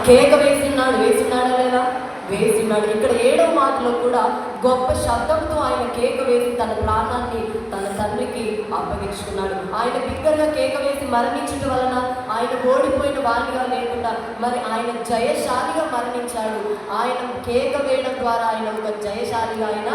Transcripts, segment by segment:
కేక వేస్తున్నాడా లేదా? వేస్తున్నాడు. ఇక్కడ 7వ మాటలో కూడా గొప్ప శబ్దంతో ఆయన కేక వేసి తన ప్రాణాన్ని తన తండ్రికి అప్పగించుకున్నాడు. ఆయన బిగ్గరగా కేక వేసి మరణించడం వలన ఆయన ఓడిపోయిన వాడిగా లేకుండా మరి ఆయన జయశాలిగా మరణించాడు. ఆయన కేక వేయడం ద్వారా ఆయన ఒక జయశాలిగా ఆయన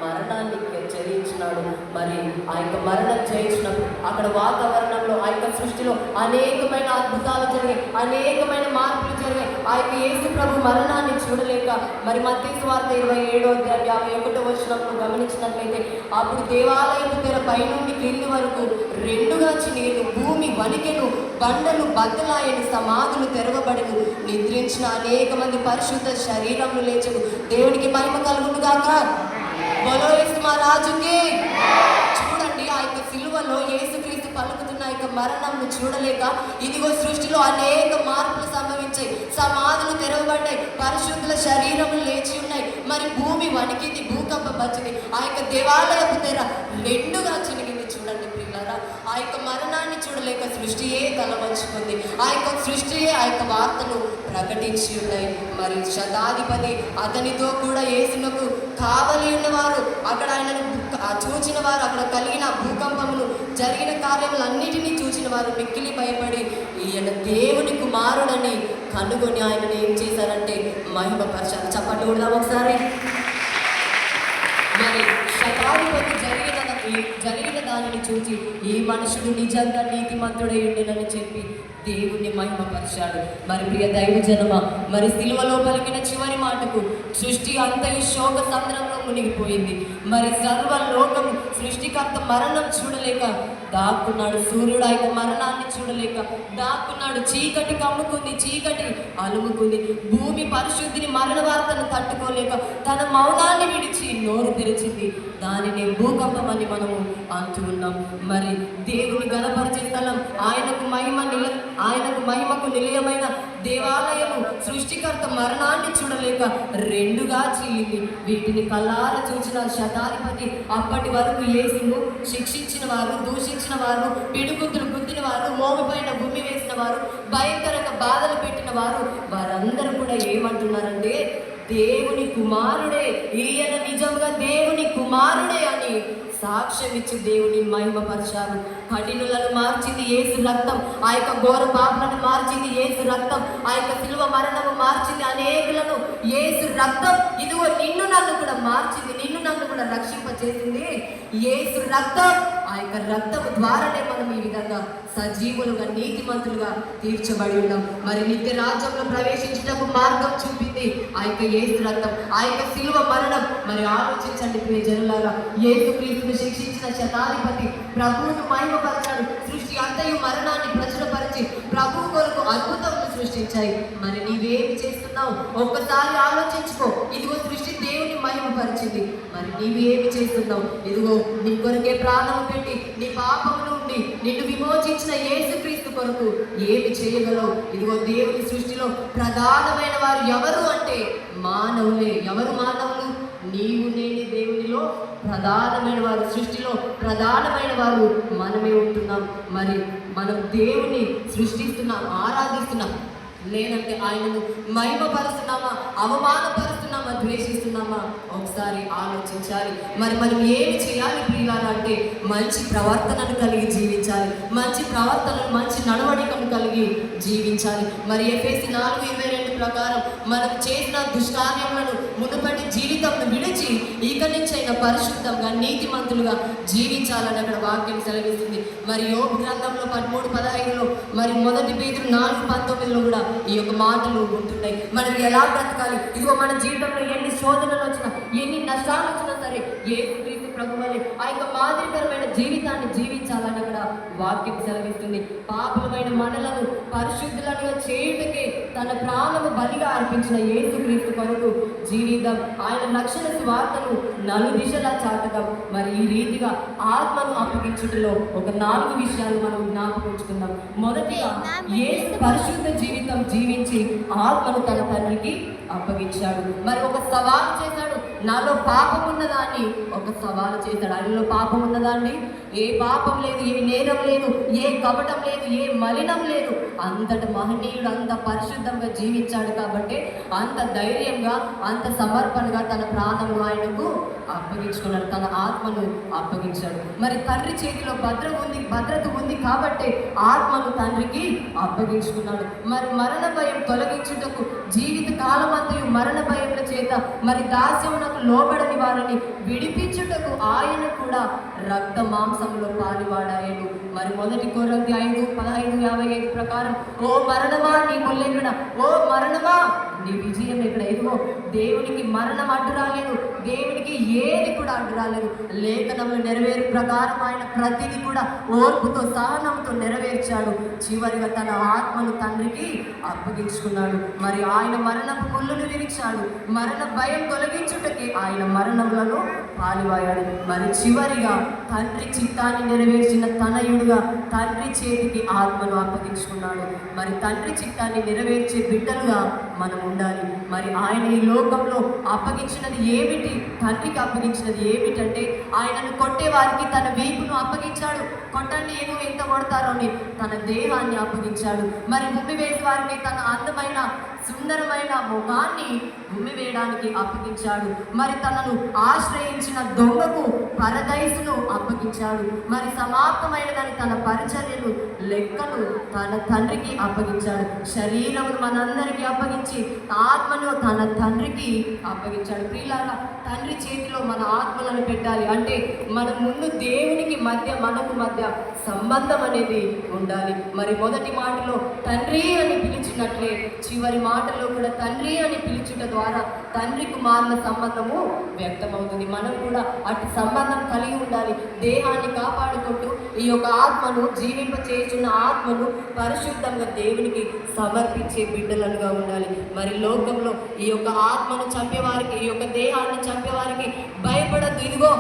మరణాన్ని జయించినాడు. మరి ఆ యొక్క మరణం జయించినప్పుడు అక్కడ వాతావరణంలో ఆ యొక్క సృష్టిలో అనేకమైన అద్భుతాలు జరిగాయి, అనేకమైన మార్పులు జరిగాయి. ఆ యొక్క యేసు ప్రభు మరణాన్ని చూడలేక మరి మత్తయి సువార్త 27:51 గమనించినట్లయితే అప్పుడు దేవాలయపు తెర పైనుండి క్రింది వరకు 2గా చినిగెను, భూమి వణికెను, బండలు బద్దలాయను, సమాధులు తెరవబడెను, నిద్రించిన అనేక మంది పరిశుద్ధ శరీరములు లేచెను. దేవునికి మహిమ కలుగునుగాక. బలో యేసు మా రాజుకి. చూడండి, ఆ యొక్క సిలువలో యేసుక్రీస్తు పలుకుతున్న యొక్క మరణంను చూడలేక ఇదిగో సృష్టిలో అనేక మార్పులు సంభవించాయి, సమాధులు తెరవబడ్డాయి, పరిశుద్ధుల శరీరములు లేచి ఉన్నాయి, మరి భూమి వణికింది, భూకంపం వచ్చింది, ఆ యొక్క దేవాలయపు తెర 2గా చినిగింది. చూడండి ప్రియులారా, ఆ యొక్క మరణాన్ని చూడలేక సృష్టియే తలవంచుకుంది. ఆ యొక్క సృష్టియే ఆ యొక్క వార్తను ప్రకటించి ఉన్నాయి. మరి శతాధిపతి అతనితో కూడా యేసునకు కావలి ఉన్నవారు, అక్కడ ఆయనను చూచిన వారు, అక్కడ కలిగిన భూకంపమును జరిగిన కార్యములన్నిటినీ చూసిన వారు మిక్కిలి భయపడి ఈయన దేవుని కుమారుడని కనుగొని ఆయనను ఏం చేశారంటే మహిమపరచారు. చప్పట్లు కొడదాం ఒకసారి. మరి శతాధిపతి జరిగిన దానిని చూసి ఈ మనుషుడు నిజంగా నీతిమంతుడై ఉండేనని చెప్పి దేవుణ్ణి మహిమపరిచాడు. మరి ప్రియ దైవజనమ, మరి సిలువలో పలికిన చివరి మాటకు సృష్టి అంతయు శోక సముద్రంలో మునిగిపోయింది. మరి సర్వలోకము సృష్టికర్త మరణం చూడలేక దాక్కున్నాడు. సూర్యుడు ఆయన మరణాన్ని చూడలేక దాక్కున్నాడు. చీకటి కమ్ముకుంది, చీకటి అలుముకుంది. భూమి పరిశుద్ధిని మరణ వార్తను తట్టుకోలేక తన మౌనాన్ని విడిచి నోరు తెరిచింది. దానిని భూకంపం అని మనము అంటూ ఉన్నాం. మరి దేవుని గణపరిచే స్థలం, ఆయనకు మహిమకు నిలయమైన దేవాలయము సృష్టికర్త మరణాన్ని చూడలేక 2గా చీలింది. వీటిని కళ్ళారా చూసిన శతాధిపతి అప్పటి వరకు యేసును శిక్షించిన వారు, దూషించిన వారు, పిడుగుతులు గుద్దిన వారు, మోమిపైన భూమి వేసిన వారు, భయంకరంగా బాధలు పెట్టిన వారు, వారందరూ కూడా ఏమంటున్నారంటే దేవుని కుమారుడే, ఈయన నిజంగా దేవుని కుమారుడే అని సాక్ష్యం ఇచ్చి దేవుని మహిమపరిచారు. కఠినులను మార్చింది యేసు రక్తం, ఆ యొక్క ఘోర పాపలను మార్చింది యేసు రక్తం, ఆ యొక్క శిలువ మరణము మార్చింది అనేకులను యేసు రక్తం. ఇదిగో నిన్ను నన్ను కూడా మార్చింది, నిన్ను నన్ను కూడా రక్షింపచేసింది యేసు రక్తం. ఆ యొక్క రక్తం ద్వారానే మనం ఈ విధంగా సజీవులుగా నీతిమంతులుగా తీర్చబడి ఉన్నాం. మరి నిత్య రాజ్యంలో ప్రవేశించటకు మార్గం చూపింది ఆ యొక్క యేసు రక్తం, ఆ యొక్క శిలువ మరణం. మరి ఆలోచించండి ప్రియ జనులారా, యేసుక్రీస్తును శిక్షించిన శతాధిపతి ప్రభువును మహిమపరచాడు. సృష్టి అంతయు మరణాన్ని ప్రచురపరిచి ప్రభు కొరకు అద్భుతములు సృష్టించాయి. మరి నీవేమి చేస్తున్నావు ఒక్కసారి ఆలోచించుకో. ఇదిగో సృష్టి దేవుని మహిమపరిచింది, మరి నీవేమి చేస్తున్నావు? ఇదిగో నీ కొరకే ప్రాణము పెట్టి నీ పాపము నుండి నిన్ను విమోచించిన యేసుక్రీస్తు కొరకు ఏమి చేయగలవు? ఇదిగో దేవుని సృష్టిలో ప్రధానమైన వారు ఎవరు అంటే మానవులే. ఎవరు మానవులు? నీవు నేను దేవునిలో ప్రధానమైన వారు, సృష్టిలో ప్రధానమైన వారు మనమే ఉంటున్నాం. మరి మనం దేవుని సృష్టిస్తున్నాం, ఆరాధిస్తున్నాం, లేదంటే ఆయనను మహిమపరుస్తున్నామా, అవమానపరుస్తున్నామా, ద్వేషిస్తున్నామా? ఒకసారి ఆలోచించాలి. మరి మనం ఏమి చేయాలి ప్రియులారా అంటే మంచి ప్రవర్తనను కలిగి జీవించాలి, మంచి ప్రవర్తనను, మంచి నడవడికను కలిగి జీవించాలి. మరి ఎఫెసీ 4:22 ప్రకారం మనం చేసిన దుష్కార్యములను మునుపటి జీవితంను విడిచి ఇక నుంచి అయినా పరిశుద్ధంగా నీతిమంతులుగా జీవించాలని అక్కడ వాక్యం సెలవిస్తుంది. మరి యోబు గ్రంథంలో 13:15 మరి 1 పేతురు 4:19 కూడా ఈ యొక్క మాటలు ఉంటున్నాయి. మనం ఎలా బ్రతకాలి? ఇదిగో మన జీవితంలో ఎన్ని శోధనలు వచ్చినా, ఎన్ని నష్టాలు వచ్చినా సరే యేసుక్రీస్తు ప్రభువలే ఆ యొక్క మాదిరికరమైన జీవితాన్ని జీవించాలని అక్కడ వాక్యం సెలవిస్తుంది. పాపులమైన మనలను పరిశుద్ధులుగా చేయుటకే తన ప్రాణము బలిగా అర్పించిన యేసుక్రీస్తు కొరకు జీవిద్దాం. ఆయన రక్షణ సువార్తను నలుదిశలా చాటడం. మరి ఈ రీతిగా ఆత్మను అప్పగించుటలో ఒక 4 విషయాలు మనం జ్ఞాపకించుకుందాం. మొదటిగా యేసు పరిశుద్ధ జీవితం జీవించి ఆత్మను తన తండ్రికి అప్పగించాడు. మరి ఒక సవాలు చేశాడు. నాలో పాపం ఉన్నదా అని ఒక సవాలు చేశాడు. ఆయనలో పాపం ఉన్నదా అండి? ఏ పాపం లేదు, ఏ నేరం లేదు, ఏ కపటం లేదు, ఏ మలినం లేదు. అంతటి మహనీయుడు, అంత పరిశుద్ధంగా జీవించాడు కాబట్టి అంత ధైర్యంగా, అంత సమర్పణగా తన ప్రాణము ఆయనకు అప్పగించుకున్నాడు, తన ఆత్మను అప్పగించాడు. మరి తండ్రి చేతిలో భద్రత ఉంది కాబట్టి ఆత్మను తండ్రికి అప్పగించుకున్నాడు. మరి మరణ భయం తొలగించుటకు జీవిత కాలమంతయు మరణ భయముల చేత మరి దాస్యమునకు లోబడని వారిని విడిపించుటకు ఆయన కూడా రక్త మాంసంలో పాలివాడాయను. మరి 1 కొరింథీ 5:15-55 ప్రకారం, ఓ మరణమా నీ ముల్లెక్కడ, ఓ మరణమా నీ విజయం ఎక్కడ? ఇదిగో దేవునికి మరణం అడ్డు రాలేదు, దేవునికి ఏది కూడా అడ్డు రాలేదు. లేఖనంలో నెరవేరు ప్రకారం ఆయన ప్రతిదీ కూడా ఓర్పుతో సహనంతో నెరవేర్చాడు. చివరిగా తన ఆత్మను తండ్రికి అప్పగించుకున్నాడు. మరి ఆయన మరణపు ముళ్ళును విరిచాడు. మరణ భయం తొలగించుటకి ఆయన మరణములను పాలివాయాడు. మరి చివరిగా తండ్రి చిత్తాన్ని నెరవేర్చిన తనయుడుగా తండ్రి చేతికి ఆత్మను అప్పగించుకున్నాడు. మరి తండ్రి చిత్తాన్ని నెరవేర్చే బిడ్డలుగా మనం ఉండాలి. మరి ఆయన ఈ లోకంలో అప్పగించినది ఏమిటి? తండ్రికి అప్పగించినది ఏమిటంటే ఆయనను కొట్టే వారికి తన వీపును అప్పగించాడు. కొట్టండి, ఏదో ఎంత కొడతారో అని తన దేహాన్ని అప్పగించాడు. మరి ఉమ్మి వేసే వారికి తన అందమైన సుందరమైన ముఖాన్ని ఉమ్మి వేయడానికి అప్పగించాడు. మరి తనను ఆశ్రయించిన దొంగకు పరదైసును అప్పగించాడు. మరి సమాప్తమైనదని తన పరిచర్యలు లెక్కను తన తండ్రికి అప్పగించాడు. శరీరమును మనందరికీ అప్పగించి ఆత్మను తన తండ్రికి అప్పగించాడు. ప్రియులారా, తండ్రి చేతిలో మన ఆత్మలను పెట్టాలి అంటే మన ముందు దేవునికి మధ్య మనకు మధ్య సంబంధం అనేది ఉండాలి. మరి మొదటి మాటలో తండ్రి అని పిలిచినట్లే చివరి మాటలో కూడా తండ్రి అని పిలుచుట ద్వారా తండ్రి కుమారుల సంబంధము వ్యక్తమవుతుంది. మనం కూడా అటు సంబంధం కలిగి ఉండాలి. దేహాన్ని కాపాడుకుంటూ ఈ యొక్క ఆత్మను జీవింపచేస్తున్న ఆత్మను పరిశుద్ధంగా దేవునికి సమర్పించే బిడ్డలుగా ఉండాలి. మరి లోకంలో ఈ యొక్క ఆత్మను చంపేవారికి, ఈ యొక్క దేహాన్ని చంపేవారికి భయపడద్దు. ఇదిగో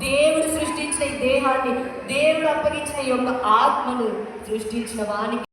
దేవుడు సృష్టించిన ఈ దేహాన్ని, దేవుడు అప్పగించిన ఈ యొక్క ఆత్మను సృష్టించిన వానికి